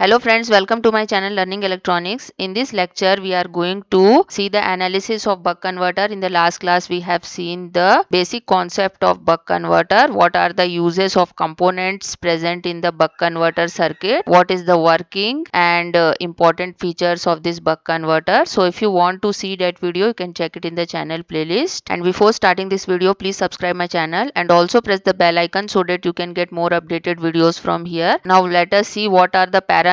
Hello friends, welcome to my channel Learning Electronics. In this lecture, we are going to see the analysis of buck converter. In the last class, we have seen the basic concept of buck converter. What are the uses of components present in the buck converter circuit? What is the working and important features of this buck converter? So if you want to see that video, you can check it in the channel playlist. And before starting this video, please subscribe my channel and also press the bell icon so that you can get more updated videos from here. Now let us see what are the parameters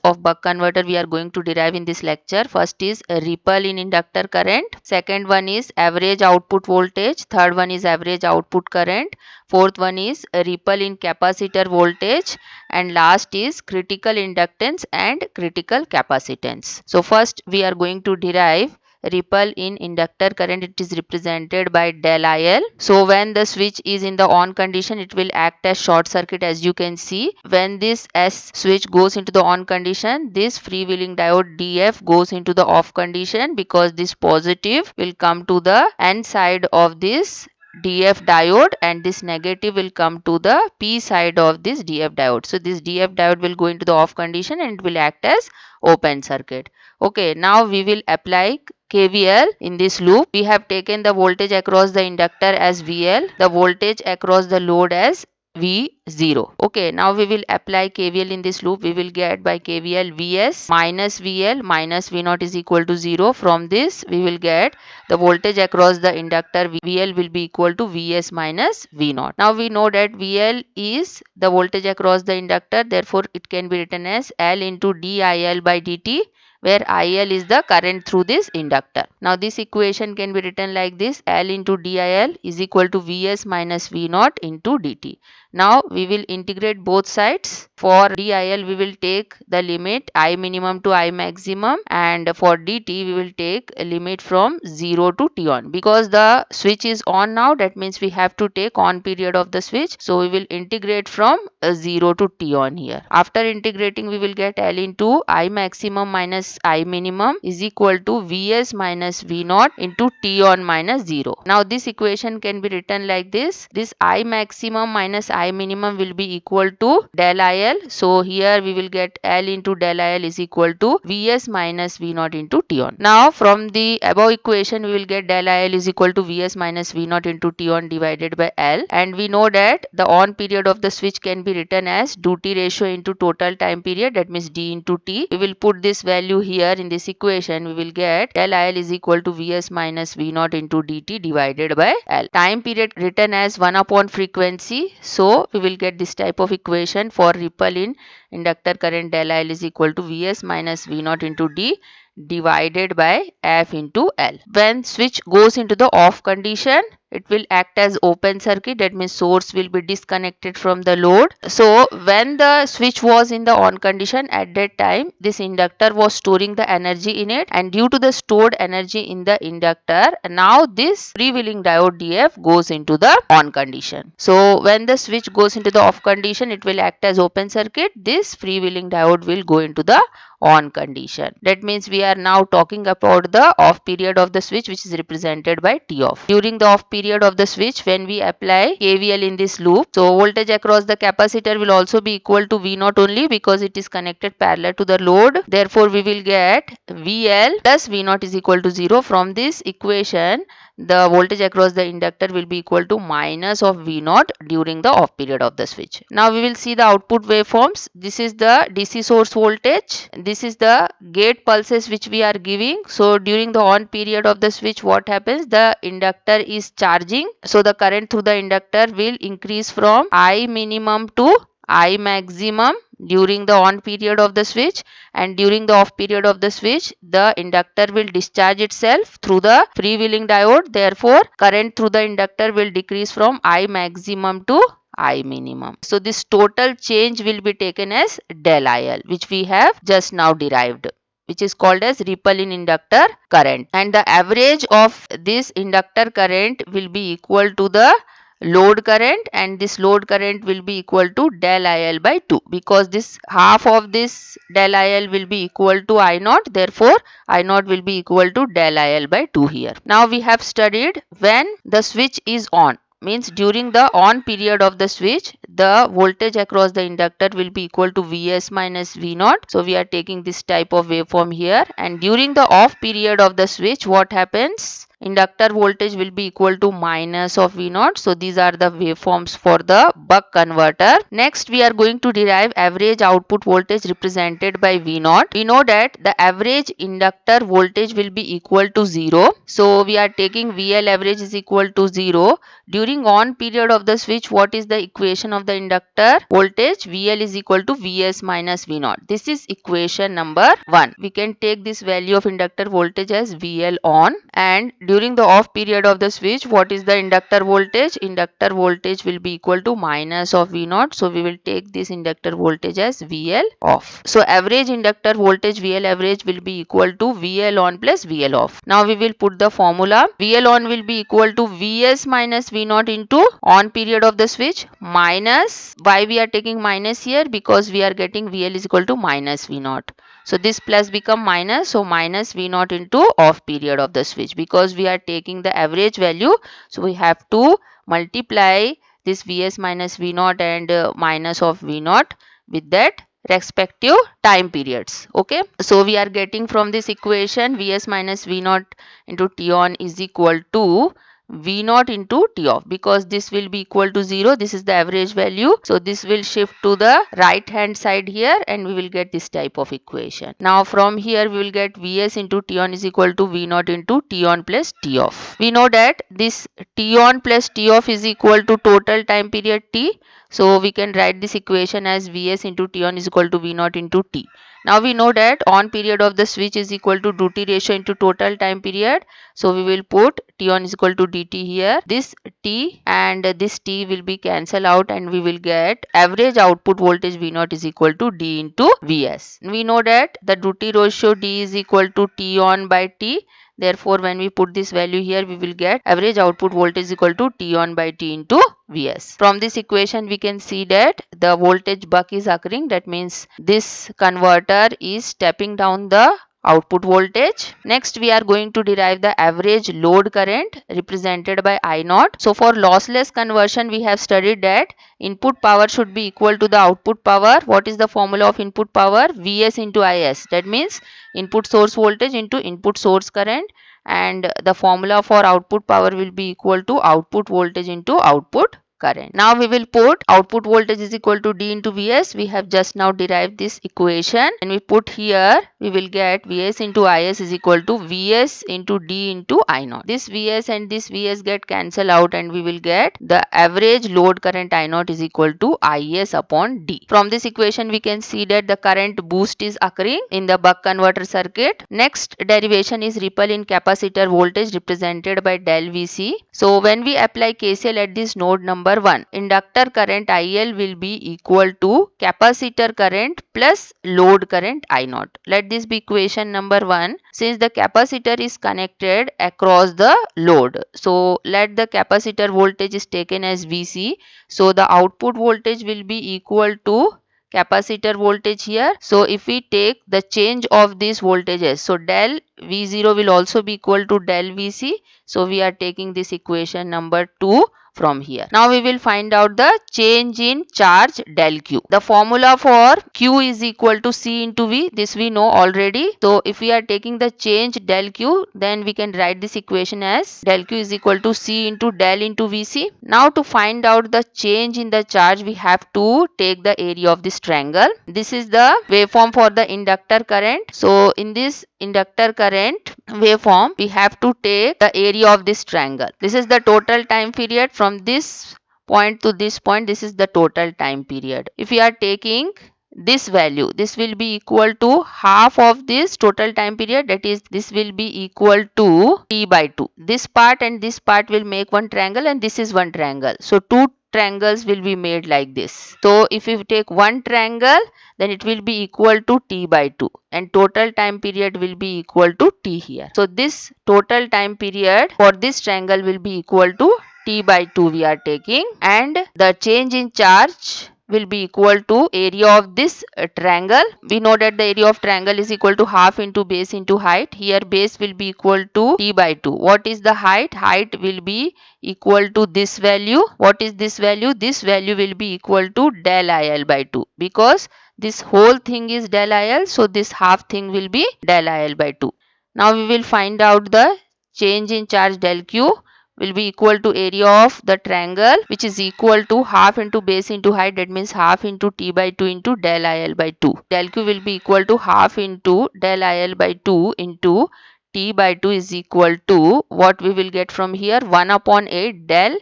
of buck converter we are going to derive in this lecture. First is ripple in inductor current. Second one is average output voltage. Third one is average output current. Fourth one is ripple in capacitor voltage. And last is critical inductance and critical capacitance. So first we are going to derive ripple in inductor current. It is represented by del IL. So when the switch is in the on condition, it will act as short circuit, as you can see. When this S switch goes into the on condition, this freewheeling diode DF goes into the off condition, because this positive will come to the N side of this DF diode and this negative will come to the P side of this DF diode. So this DF diode will go into the off condition and it will act as open circuit. Okay, now we will apply KVL in this loop. We have taken the voltage across the inductor as VL, the voltage across the load as V0. Okay, now we will apply KVL in this loop. We will get by KVL Vs minus VL minus V0 is equal to 0. From this we will get the voltage across the inductor VL will be equal to Vs minus V0. Now we know that VL is the voltage across the inductor, therefore it can be written as L into dIL by dt, where IL is the current through this inductor. Now this equation can be written like this: L into DIL is equal to Vs minus V0 into dt. Now we will integrate both sides. For DIL we will take the limit I minimum to I maximum, and for dt we will take a limit from 0 to t on. Because the switch is on now, that means we have to take on period of the switch. So we will integrate from 0 to t on here. After integrating, we will get L into I maximum minus I minimum is equal to Vs minus V0 into t on minus 0. Now this equation can be written like this: this I maximum minus I minimum will be equal to del IL. So here we will get L into del IL is equal to Vs minus V0 into t on. Now from the above equation we will get del IL is equal to Vs minus V0 into t on divided by L, and we know that the on period of the switch can be written as duty ratio into total time period, that means d into t. We will put this value here in this equation. We will get del IL is equal to Vs minus V0 into dt divided by L. Time period written as 1 upon frequency. So we will get this type of equation for ripple in inductor current: del IL is equal to Vs minus V0 into d divided by F into L. When switch goes into the off condition, it will act as open circuit, that means source will be disconnected from the load. So when the switch was in the on condition, at that time this inductor was storing the energy in it, and due to the stored energy in the inductor, now this freewheeling diode DF goes into the on condition. So when the switch goes into the off condition, it will act as open circuit. This freewheeling diode will go into the on condition. That means we are now talking about the off period of the switch, which is represented by T off. During the off period of the switch, when we apply KVL in this loop, so voltage across the capacitor will also be equal to V0 only, because it is connected parallel to the load. Therefore we will get VL plus V0 is equal to 0. From this equation, the voltage across the inductor will be equal to minus of V0 during the off period of the switch. Now we will see the output waveforms. This is the DC source voltage. This is the gate pulses which we are giving. So during the on period of the switch, what happens? The inductor is charging. So the current through the inductor will increase from I minimum to I maximum during the on period of the switch, and during the off period of the switch, the inductor will discharge itself through the freewheeling diode. Therefore current through the inductor will decrease from I maximum to I minimum. So this total change will be taken as del IL, which we have just now derived, which is called as ripple in inductor current, and the average of this inductor current will be equal to the load current, and this load current will be equal to del IL by 2, because this half of this del IL will be equal to I0, therefore I0 will be equal to del IL by 2 here. Now we have studied when the switch is on. means during the on period of the switch, the voltage across the inductor will be equal to Vs minus V naught. So we are taking this type of waveform here, and during the off period of the switch, what happens? Inductor voltage will be equal to minus of V naught. So these are the waveforms for the buck converter. Next we are going to derive average output voltage represented by V naught. We know that the average inductor voltage will be equal to 0. So we are taking VL average is equal to 0. During on period of the switch, what is the equation of the inductor voltage? VL is equal to Vs minus V naught. This is equation number 1. We can take this value of inductor voltage as VL on, and during the off period of the switch, what is the inductor voltage? Inductor voltage will be equal to minus of V naught. So we will take this inductor voltage as VL off. So average inductor voltage VL average will be equal to VL on plus VL off. Now we will put the formula. VL on will be equal to Vs minus V naught into on period of the switch minus, why we are taking minus here? Because we are getting VL is equal to minus V naught. So this plus become minus, so minus V naught into off period of the switch, because we are taking the average value. So we have to multiply this Vs minus V naught and minus of V naught with that respective time periods. Okay, so we are getting from this equation Vs minus V naught into T on is equal to V naught into T off, because this will be equal to 0. This is the average value. So this will shift to the right hand side here, and we will get this type of equation. Now from here we will get Vs into T on is equal to V naught into T on plus T off. We know that this T on plus T off is equal to total time period T. So we can write this equation as Vs into T on is equal to V naught into T. Now we know that on period of the switch is equal to duty ratio into total time period. So we will put T on is equal to dt here. This T and this T will be cancelled out, and we will get average output voltage V naught is equal to D into Vs. We know that the duty ratio D is equal to T on by T. Therefore, when we put this value here, we will get average output voltage equal to T on by T into Vs. From this equation, we can see that the voltage buck is occurring. That means this converter is stepping down the output voltage. Next, we are going to derive the average load current represented by I naught. So for lossless conversion, we have studied that input power should be equal to the output power. What is the formula of input power? Vs into Is. That means input source voltage into input source current, and the formula for output power will be equal to output voltage into output current. Now we will put output voltage is equal to D into Vs. We have just now derived this equation, and we put here, we will get Vs into Is is equal to Vs into D into I naught. This Vs and this Vs get cancelled out, and we will get the average load current I naught is equal to Is upon D. From this equation we can see that the current boost is occurring in the buck converter circuit. Next derivation is ripple in capacitor voltage represented by del Vc. So when we apply KCL at this node number 1, inductor current IL will be equal to capacitor current plus load current I naught. Let this be equation number 1. Since the capacitor is connected across the load, so let the capacitor voltage is taken as Vc. So the output voltage will be equal to capacitor voltage here. So if we take the change of these voltages, so del V0 will also be equal to del Vc. So we are taking this equation number 2 from here. Now we will find out the change in charge del Q. The formula for Q is equal to C into V. This we know already. So if we are taking the change del Q, then we can write this equation as del Q is equal to C into del into Vc. Now to find out the change in the charge, we have to take the area of this triangle. This is the waveform for the inductor current. So in this inductor current waveform, we have to take the area of this triangle. This is the total time period from this point to this point. This is the total time period. If we are taking this value, this will be equal to half of this total time period, that is this will be equal to T by 2. This part and this part will make one triangle, and this is one triangle. So two triangles will be made like this. So if you take one triangle, then it will be equal to T by 2, and total time period will be equal to T here. So this total time period for this triangle will be equal to T by 2 we are taking, and the change in charge will be equal to area of this triangle. We know that the area of triangle is equal to half into base into height. Here base will be equal to t by 2. What is the height? Height will be equal to this value. What is this value? This value will be equal to del IL by 2, because this whole thing is del IL, so this half thing will be del IL by 2. Now we will find out the change in charge del Q will be equal to area of the triangle, which is equal to half into base into height, that means half into t by 2 into del IL by 2. Del Q will be equal to half into del IL by 2 into t by 2 is equal to what we will get from here, 1 upon 8 del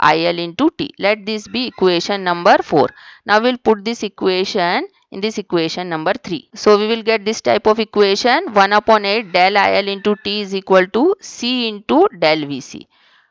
IL into t. Let this be equation number 4. Now we will put this equation in this equation number 3. So we will get this type of equation, 1 upon 8 del IL into t is equal to C into del Vc.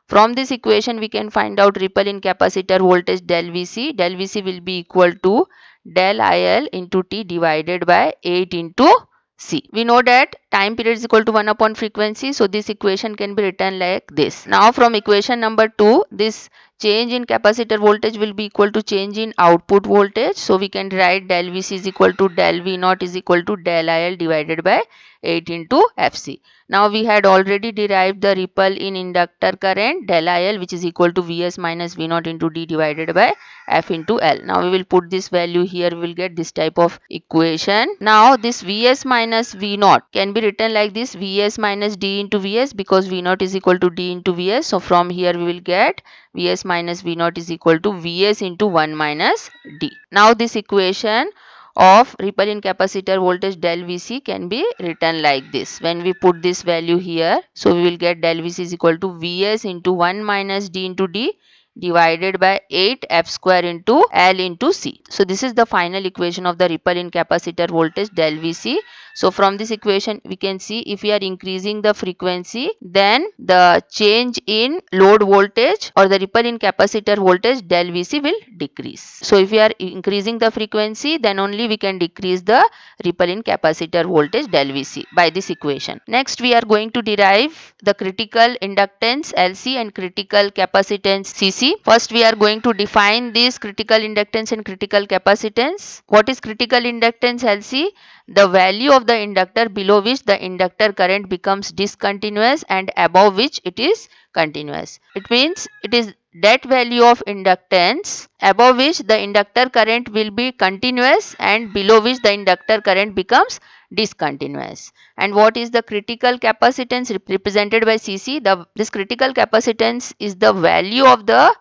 From this equation we can find out ripple in capacitor voltage del Vc. Del Vc will be equal to del IL into t divided by 8 into C. We know that time period is equal to 1 upon frequency. So this equation can be written like this. Now from equation number 2, this change in capacitor voltage will be equal to change in output voltage. So we can write del Vc is equal to del V naught is equal to del IL divided by 8 into Fc. Now we had already derived the ripple in inductor current del IL, which is equal to Vs minus V naught into d divided by F into L. Now we will put this value here, we will get this type of equation. Now this Vs minus V naught can be written like this, Vs minus d into Vs, because V naught is equal to d into Vs. So from here we will get Vs minus V naught is equal to Vs into 1 minus d. Now this equation of ripple in capacitor voltage del Vc can be written like this. When we put this value here, so we will get del Vc is equal to Vs into 1 minus d into d divided by 8 F square into L into C. So this is the final equation of the ripple in capacitor voltage del Vc. So from this equation we can see, if we are increasing the frequency, then the change in load voltage or the ripple in capacitor voltage del Vc will decrease. So if we are increasing the frequency, then only we can decrease the ripple in capacitor voltage del Vc by this equation. Next we are going to derive the critical inductance Lc and critical capacitance Cc. First we are going to define this critical inductance and critical capacitance. What is critical inductance Lc? The value of the inductor below which the inductor current becomes discontinuous and above which it is continuous. It means it is that value of inductance above which the inductor current will be continuous and below which the inductor current becomes discontinuous. And what is the critical capacitance represented by Cc? This critical capacitance is the value of the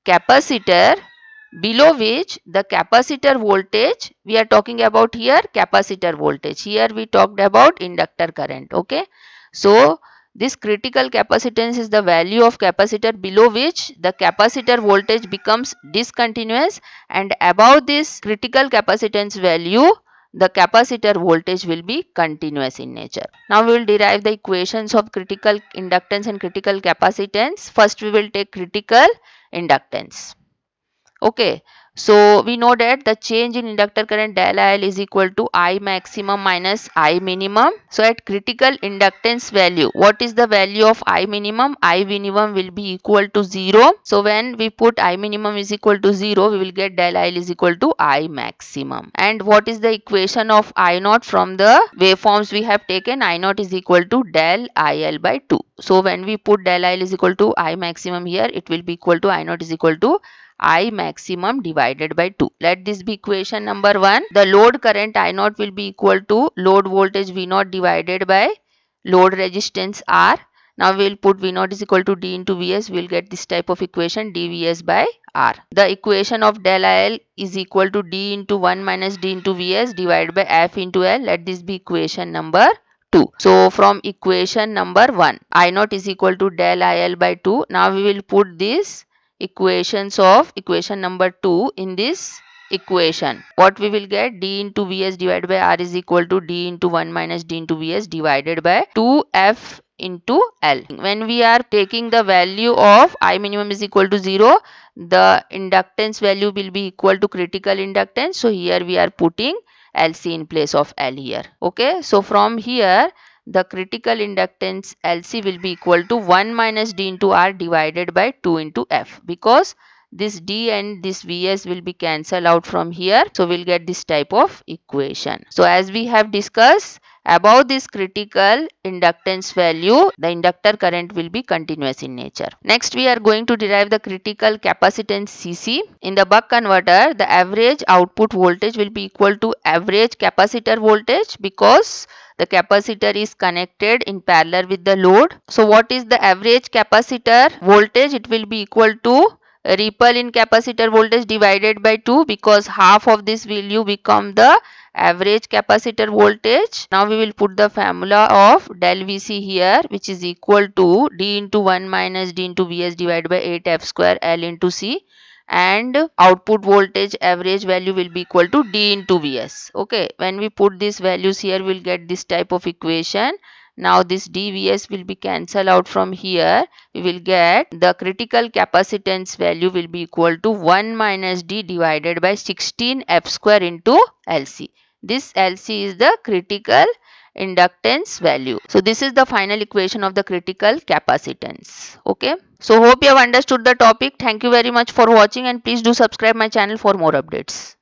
capacitor below which the capacitor voltage, we are talking about here capacitor voltage, here we talked about inductor current. Okay, so this critical capacitance is the value of capacitor below which the capacitor voltage becomes discontinuous, and above this critical capacitance value the capacitor voltage will be continuous in nature. Now we will derive the equations of critical inductance and critical capacitance. First we will take critical inductance. Okay, so we know that the change in inductor current del IL is equal to I maximum minus I minimum. So at critical inductance value, what is the value of I minimum? I minimum will be equal to 0. So when we put I minimum is equal to 0, we will get del IL is equal to I maximum. And what is the equation of I naught? From the waveforms we have taken, I naught is equal to del IL by 2. So when we put del IL is equal to I maximum here, it will be equal to I naught is equal to I maximum divided by 2. Let this be equation number 1. The load current I naught will be equal to load voltage V naught divided by load resistance R. Now we will put V naught is equal to D into Vs. We will get this type of equation, dVs by R. The equation of del IL is equal to D into 1 minus D into Vs divided by F into L. Let this be equation number 2. So from equation number 1, I naught is equal to del IL by 2. Now we will put this equations of equation number 2 in this equation. What we will get? D into Vs divided by R is equal to D into 1 minus D into Vs divided by 2F into L. When we are taking the value of I minimum is equal to 0, the inductance value will be equal to critical inductance. So here we are putting Lc in place of L here. Okay, so from here the critical inductance Lc will be equal to 1 minus D into R divided by 2 into F, because this D and this Vs will be cancelled out from here. So we'll get this type of equation. So as we have discussed, above this critical inductance value, the inductor current will be continuous in nature. Next, we are going to derive the critical capacitance Cc. In the buck converter, the average output voltage will be equal to average capacitor voltage because the capacitor is connected in parallel with the load. So what is the average capacitor voltage? It will be equal to ripple in capacitor voltage divided by 2 because half of this value become the average capacitor voltage. Now we will put the formula of del Vc here, which is equal to D into 1 minus D into Vs divided by 8 F square L into C, and output voltage average value will be equal to D into Vs. Okay, when we put these values here, we'll get this type of equation. Now this dVs will be cancelled out from here. We will get the critical capacitance value will be equal to 1 minus D divided by 16 F square into Lc. This Lc is the critical inductance value. So this is the final equation of the critical capacitance. Okay. So hope you have understood the topic. Thank you very much for watching, and please do subscribe my channel for more updates.